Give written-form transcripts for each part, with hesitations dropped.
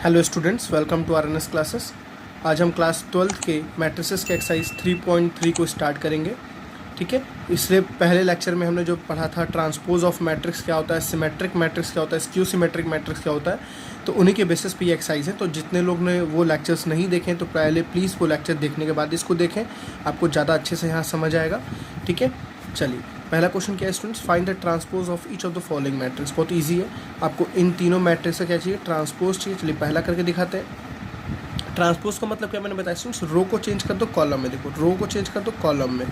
Hello students, welcome to RNS classes. आज हम class 12th के मैट्रिसेस के एक्सरसाइज 3.3 को स्टार्ट करेंगे। ठीक है, इससे पहले लेक्चर में हमने जो पढ़ा था ट्रांसपोज ऑफ मैट्रिक्स क्या होता है, सिमेट्रिक मैट्रिक्स क्या होता है, स्क्यू सिमेट्रिक मैट्रिक्स क्या होता है, तो उन्हीं के बेसिस पे ये एक्सरसाइज है। तो जितने लोग ने वो लेक्चर्स नहीं देखें तो पहले प्लीज़ वो लेक्चर देखने के बाद इसको देखें, आपको ज़्यादा अच्छे से यहाँ समझ आएगा। ठीक है, चलिए पहला क्वेश्चन क्या है students, find the transpose of each of the following matrix. बहुत इजी है, आपको इन तीनों मैट्रिक्स का क्या चाहिए, ट्रांसपोज चाहिए। चलिए पहला करके दिखाते हैं। ट्रांसपोज का मतलब क्या मैंने बताया स्टूडेंट्स, रो को चेंज कर दो कॉलम में। देखो रो को चेंज कर दो कॉलम में,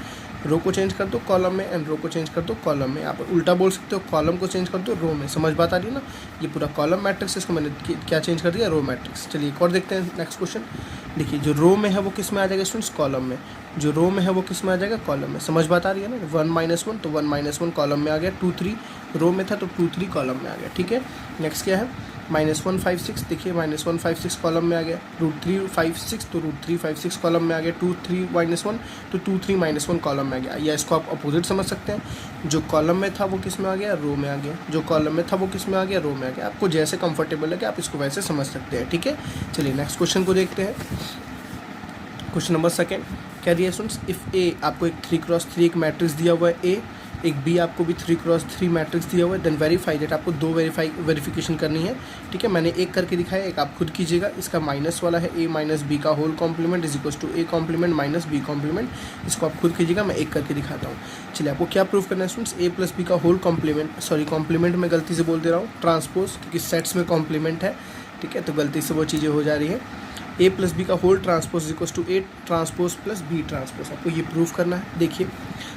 रो को चेंज कर दो कॉलम में एंड रो को चेंज कर दो कॉलम में। आप उल्टा बोल सकते हो, कॉलम को चेंज कर दो रो में। समझ बात आ रही है ना, ये पूरा कॉलम मैट्रिक्स, इसको मैंने क्या चेंज कर दिया, रो मैट्रिक्स। चलिए एक और देखते हैं नेक्स्ट क्वेश्चन। देखिए जो रो में है वो किस में आ जाएगा स्टूडेंट्स, कॉलम में। जो रो में है वो किस में आ जाएगा, कॉलम में। समझ बात आ रही है ना, 1 - 1 तो 1 - 1 कॉलम में आ गया, 2 3 रो में था तो 2 3 कॉलम में आ गया। ठीक है, नेक्स्ट क्या है, -1 5 6। देखिए -1 5 6 कॉलम में आ गया, √3 5 6 तो √3 5 6 कॉलम में आ गया, 2 3 - 1 तो 2 3 - 1 कॉलम में आ गया। या इसको आप अपोजिट समझ सकते हैं, जो कॉलम में था वो किस में आ गया, रो में आ गया। जो कॉलम में था वो किस में आ गया, रो में आ गया। आपको जैसे कंफर्टेबल है कि आप इसको वैसे समझ सकते हैं। ठीक है, चलिए नेक्स्ट क्वेश्चन को देखते हैं। क्वेश्चन नंबर सेकंड क्या दिया स्टूडेंट्स, इफ़ ए आपको एक 3x3 एक मैट्रिक्स दिया हुआ है ए, एक बी आपको भी 3x3 मैट्रिक्स दिया हुआ है, देन वेरीफाई दैट। आपको दो वेरिफिकेशन करनी है। ठीक है, मैंने एक करके दिखाया, एक आप खुद कीजिएगा। इसका माइनस वाला है a - b का whole complement is equal to a complement minus b complement. इसको आप खुद कीजिएगा, मैं एक करके दिखाता हूँ। चलिए आपको क्या प्रूव करना है स्टूडेंट्स, a + b का होल कॉम्प्लीमेंट, सॉरी कॉम्प्लीमेंट में गलती से बोल दे रहा हूँ, ट्रांसपोज, क्योंकि सेट्स में कॉम्प्लीमेंट है। ठीक है, तो गलती से वो चीज़ें हो जा रही है। a + b का whole transpose equal to a transpose plus b transpose, आपको ये प्रूव करना है। देखिए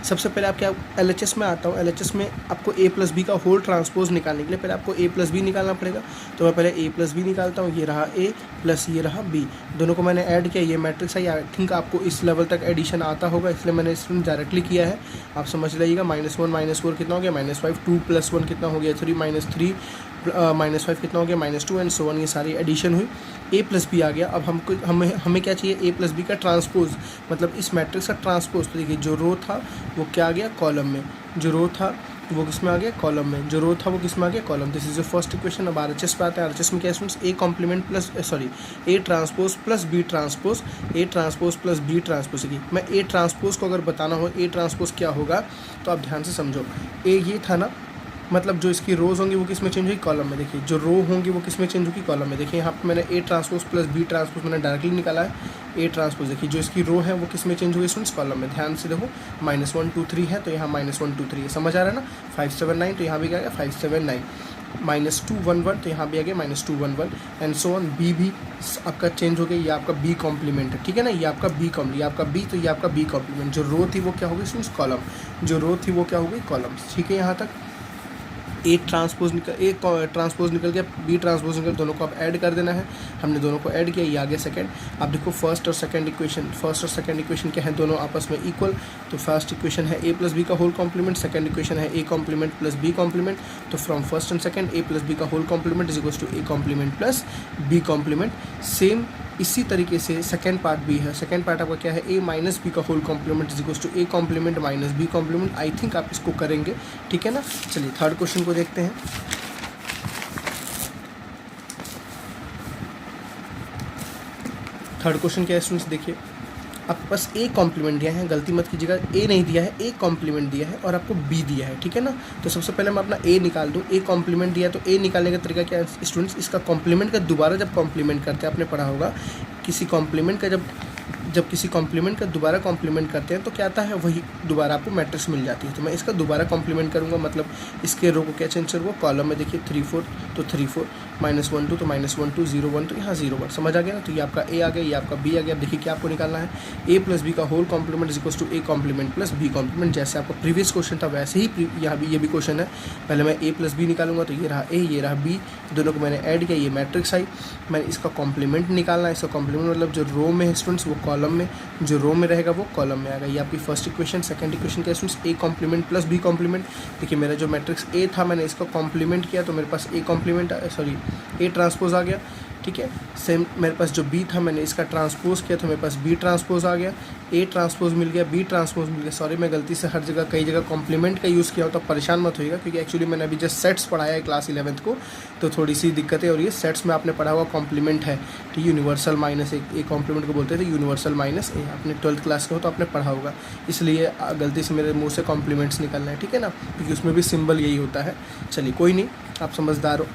सबसे पहले आप क्या, LHS में आता हूँ। LHS में आपको a + b का होल ट्रांसपोज निकालने के लिए पहले आपको a + b निकालना पड़ेगा। तो मैं पहले a + b निकालता हूँ। ये रहा a प्लस ये रहा b, दोनों को मैंने ऐड किया, ये मैट्रिक्स है। आई थिंक आपको इस लेवल तक एडिशन आता होगा, इसलिए मैंने इसमें डायरेक्टली किया है। आप समझ लीजिएगा। -1 - 4 कितना हो गया, -5, 2 + 1 कितना हो गया, 3 -3 -5 कितना हो गया, -2 एंड सो ऑन। ये सारी एडिशन हुई, a + b आ गया। अब हमें क्या चाहिए, a + b का ट्रांसपोज, मतलब इस मैट्रिक्स का ट्रांसपोज। तो देखिए जो रो था वो क्या आ गया, कॉलम में। जो रो था वो किस में आ गया, कॉलम में। जो रो था वो किस में आ गया, column. This is the first equation. अब RHS पे आते हैं। RHS में क्या students, a complement plus a transpose plus b transpose, a transpose plus b transpose की। मैं a ट्रांसपोज को अगर बताना हो, a ट्रांसपोज क्या होगा, तो आप ध्यान से समझो। a ये था ना, मतलब जो इसकी रोज़ होंगी वो किस में चेंज होगी, कॉलम में। देखिए जो रो होंगी वो किस में चेंज होगी, कॉलम में। देखिए यहाँ पे मैंने a transpose plus b transpose मैंने डायरेक्टली निकाला है। a ट्रांसपोज देखिए जो इसकी रो है वो किस में चेंज होगी स्टूडेंट्स, कॉलम में। ध्यान से देखो, -1 2 3 है तो यहाँ -1 2 3 है। समझ आ रहा है ना। 5 7 9 तो यहाँ भी क्या गया, 5 7 9। -2 1 1 तो यहाँ भी आ गया -2 1 1 एंड सो ऑन। b भी आपका चेंज हो गया, ये आपका b कॉम्प्लीमेंट है। ठीक है ना, ये आपका b कॉम्प्लीमेंट, ये आपका b, तो ये आपका b कॉम्प्लीमेंट। जो रो थी वो क्या होगी स्टूडेंट्स, कॉलम। जो रो थी वो क्या होगी, कॉलम। ठीक है, यहाँ तक एक ट्रांसपोज निकल गया, बी ट्रांसपोज निकल, दोनों को आप ऐड कर देना है। हमने दोनों को ऐड किया, ये आ गया सेकंड। अब देखो फर्स्ट और सेकंड इक्वेशन क्या है, दोनों आपस में इक्वल। तो फर्स्ट इक्वेशन है a + b का होल कॉम्प्लीमेंट, सेकंड इक्वेशन है a complement plus b complement. तो from first and second a + b का whole complement is equal to a complement plus b complement. Same इसी तरीके से second part भी है। सेकंड पार्ट आपका क्या है, a - b का whole complement is equal to a complement minus b complement. I think आप इसको करेंगे। ठीक है ना, चलिए थर्ड क्वेश्चन को देखते हैं। थर्ड क्वेश्चन क्या है स्टूडेंट्स, देखिए आपके पास a कॉम्प्लीमेंट दिया है, गलती मत कीजिएगा, a नहीं दिया है, a कॉम्प्लीमेंट दिया है और आपको b दिया है। ठीक है ना, तो सबसे पहले मैं अपना a निकाल दूँ। a कॉम्प्लीमेंट दिया तो a निकालने का तरीका क्या है स्टूडेंट्स, इसका कॉम्प्लीमेंट का दोबारा जब कॉम्प्लीमेंट करते हैं, आपने पढ़ा होगा किसी कॉम्प्लीमेंट का जब किसी कॉम्प्लीमेंट का दोबारा कॉम्प्लीमेंट करते हैं तो क्या आता है, वही दोबारा आपको मैट्रिक्स मिल जाती है। तो मैं इसका दोबारा कॉम्प्लीमेंट करूँगा, मतलब इसके रो को क्या चेंज करूँगा, कॉलम में। देखिए 3 4 तो 3 4 -1 2 तो -1 2 0 1 तो यहाँ 0 1। समझ आ गया ना, तो ये आपका a आ गया, ये आपका b आ गया। अब देखिए क्या आपको निकालना है, a + b का whole complement is equal to a complement plus b complement. जैसे आपका प्रीवियस क्वेश्चन था वैसे ही यहाँ भी ये भी क्वेश्चन है। पहले मैं a + b निकालूंगा, तो ये रहा a, ये रहा b, दोनों को मैंने ऐड किया, ये मैट्रिक्स आई। मैंने इसका कॉम्प्लीमेंट निकालना है। इसका कॉम्प्लीमेंट मतलब जो रो में है स्टूडेंट्स वो कॉलम में, जो रो में रहेगा वो कॉलम में आएगा। ये आपकी फर्स्ट इक्वेशन। सेकंड इक्वेशन क्या students, a complement plus b complement. देखिए मेरा जो मैट्रिक्स a था मैंने इसका कॉम्प्लीमेंट किया तो मेरे पास a कॉम्प्लीमेंट a ट्रांसपोज आ गया। ठीक है। सेम मेरे पास जो बी था मैंने इसका ट्रांसपोज किया तो मेरे पास बी ट्रांसपोज आ गया, ए ट्रांसपोज मिल गया, बी ट्रांसपोज मिल गया। सॉरी मैं गलती से हर जगह कई जगह कॉम्प्लीमेंट का यूज़ किया हो तो परेशान मत होइएगा, क्योंकि एक्चुअली मैंने अभी जस्ट सेट्स पढ़ाया है क्लास 11th को, तो थोड़ी सी दिक्कतें और ये सेट्स में आपने पढ़ा हुआ कॉम्प्लीमेंट है, ठीक, यूनिवर्सल माइनस ए कॉम्प्लीमेंट को बोलते थे यूनिवर्सल माइनस ए, आपने 12th क्लास के हो तो आपने पढ़ा होगा, इसलिए गलती से मेरे मुँह से कॉम्प्लीमेंट्स निकलना है, ठीक है ना, क्योंकि उसमें भी सिंबल यही होता है। चलिए कोई नहीं, आप समझदार हो।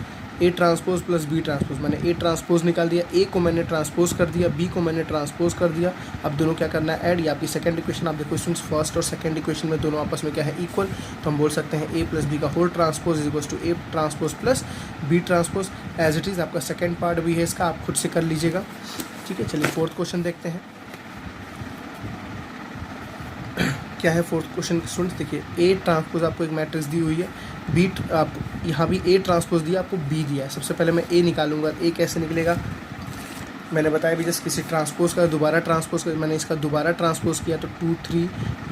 A transpose plus B transpose, मैंने ए ट्रांसपोज निकाल दिया, ए को मैंने ट्रांसपोज कर दिया, बी को मैंने ट्रांसपोज कर दिया। अब दोनों क्या करना है, ऐड। या आपकी सेकंड इक्वेशन, आप देखो स्टूडेंट्स फर्स्ट और सेकंड इक्वेशन में दोनों आपस में क्या है, इक्वल, तो हम बोल सकते हैं ए प्लस बी का whole transpose is equal to A transpose plus B transpose. As it is आपका सेकेंड पार्ट भी है इसका, आप खुद से कर लीजिएगा, ठीक है। चलिए फोर्थ क्वेश्चन देखते हैं क्या है। फोर्थ क्वेश्चन स्टूडेंट्स देखिए, ए ट्रांसपोज आपको एक मैट्रिक्स दी हुई है, बी आप यहाँ भी ए ट्रांसपोज दिया, आपको बी दिया है। सबसे पहले मैं ए निकालूंगा, ए कैसे निकलेगा, मैंने बताया भी जैसे किसी ट्रांसपोज का दोबारा ट्रांसपोज कर, मैंने इसका दोबारा ट्रांसपोज किया तो 2 3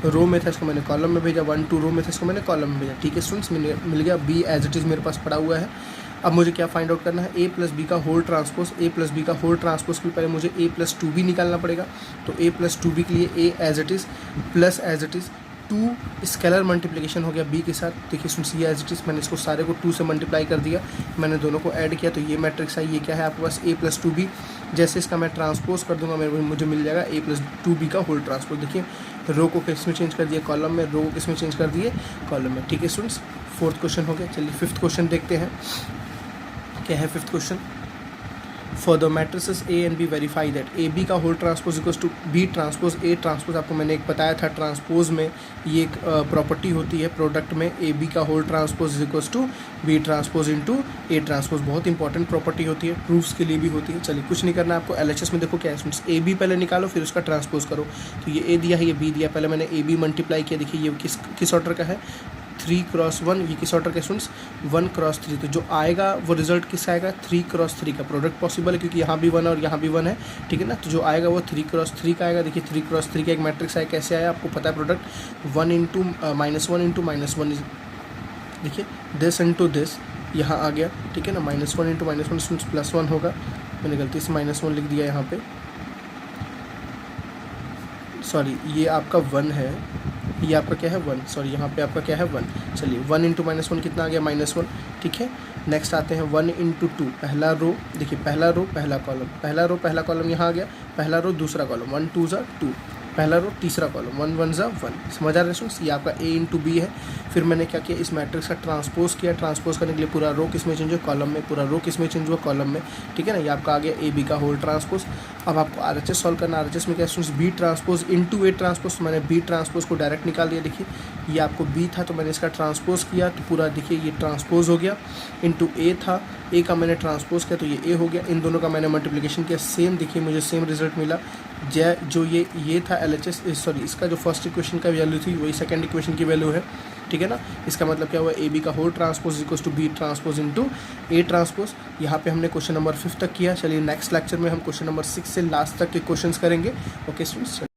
रो में था, इसको मैंने कॉलम में भेजा, 1 2 रो में था, इसको मैंने कॉलम में भेजा, ठीक है स्टूडेंट्स, मिल गया। बी एज इट इज़ मेरे पास पड़ा हुआ है। अब मुझे क्या फाइंड आउट करना है, ए प्लस बी का होल ट्रांसपोज, ए प्लस बी का होल ट्रांसपोज के लिए पहले मुझे ए प्लस 2b निकालना पड़ेगा, तो ए प्लस 2b के लिए A as it is plus as it is 2 scalar multiplication हो गया बी के साथ। देखिए सुनिए एज इट इज़, मैंने इसको सारे को 2 से मल्टीप्लाई कर दिया, मैंने दोनों को ऐड किया तो ये मैट्रिक्स है, ये क्या है आपके पास ए प्लस 2b। जैसे इसका मैं ट्रांसपोज कर दूंगा मुझे मिल जाएगा ए प्लस 2b का होल ट्रांसपोज। देखिए रो को किस में चेंज कर दिया, कॉलम में, रो को किस में चेंज कर दिए, कॉलम में, ठीक है स्टूडेंट्स। फोर्थ क्वेश्चन हो गया। चलिए फिफ्थ क्वेश्चन देखते हैं क्या है। Fifth question, for the matrices A and B verify that A B का whole transpose equals to B transpose A transpose. आपको मैंने एक बताया था ट्रांसपोज में ये एक प्रॉपर्टी होती है प्रोडक्ट में, ए बी का whole transpose equals to B transpose into A transpose. बहुत इंपॉर्टेंट प्रॉपर्टी होती है, प्रूफ्स के लिए भी होती है। चलिए कुछ नहीं करना आपको, एलएचएस में देखो क्या है, ए बी पहले निकालो फिर उसका ट्रांसपोज करो। तो ये ए दिया है, ये बी दिया, पहले मैंने ए बी मल्टीप्लाई किया। देखिए ये किस ऑर्डर का है, 3 क्रॉस 1, ये किस ऑर्डर के स्टूडेंट्स 1 क्रॉस 3, तो जो आएगा वो रिजल्ट किसका आएगा, 3 क्रॉस 3 का। प्रोडक्ट पॉसिबल है क्योंकि यहाँ भी 1 और यहाँ भी 1 है, ठीक है ना, तो जो आएगा वो 3 क्रॉस 3 का आएगा। देखिए 3 क्रॉस 3 का एक मैट्रिक्स आया, कैसे आया आपको पता है, प्रोडक्ट 1 इंटू -1 इंटू -1, देखिए दिस इंटू दिस यहाँ आ गया, ठीक है ना, -1 इंटू -1 स्टूडेंट्स +1 होगा, मैंने गलती से -1 लिख दिया यहाँ पे, सॉरी ये आपका 1 है, ये आपका क्या है 1, सॉरी यहाँ पे आपका क्या है 1। चलिए 1 इंटू -1 कितना आ गया, -1, ठीक है। नेक्स्ट आते हैं 1 इंटू 2, पहला रो, देखिए पहला रो पहला कॉलम, पहला रो पहला कॉलम यहाँ आ गया, पहला रो दूसरा कॉलम, 1 2 ज़ा 2, पहला रो तीसरा कॉलम, 1 1 ज़ा 1। समझ आ रहे हैं, ये आपका ए इंटू बी है। फिर मैंने क्या किया, इस मैट्रिक्स का ट्रांसपोज किया, ट्रांसपोज करने के लिए पूरा रो किस में चेंज हुआ, कॉलम में, पूरा रो किस में चेंज हुआ, कॉलम में, ठीक है ना। ये आपका आ गया ए बी का होल ट्रांसपोज। अब आपको आरएचएस सॉल्व करना, आरएचएस में क्या students, B transpose into A transpose, मैंने बी ट्रांसपोज को डायरेक्ट निकाल दिया। देखिए ये आपको बी था तो मैंने इसका ट्रांसपोज किया तो पूरा देखिए ये ट्रांसपोज हो गया, इंटू ए था, ए का मैंने ट्रांसपोज किया तो ये ए हो गया, इन दोनों का मैंने मल्टीप्लिकेशन किया, सेम देखिए मुझे सेम रिजल्ट मिला। जो ये था एलएचएस, सॉरी इसका जो फर्स्ट इक्वेशन का वैल्यू थी वही सेकंड इक्वेशन की वैल्यू है, ठीक है ना। इसका मतलब क्या हुआ, ए बी का whole transpose equals to B transpose into A transpose. यहाँ पे हमने क्वेश्चन नंबर 5 तक किया। चलिए नेक्स्ट लेक्चर में हम क्वेश्चन नंबर 6 से लास्ट तक के क्वेश्चंस करेंगे। Okay students.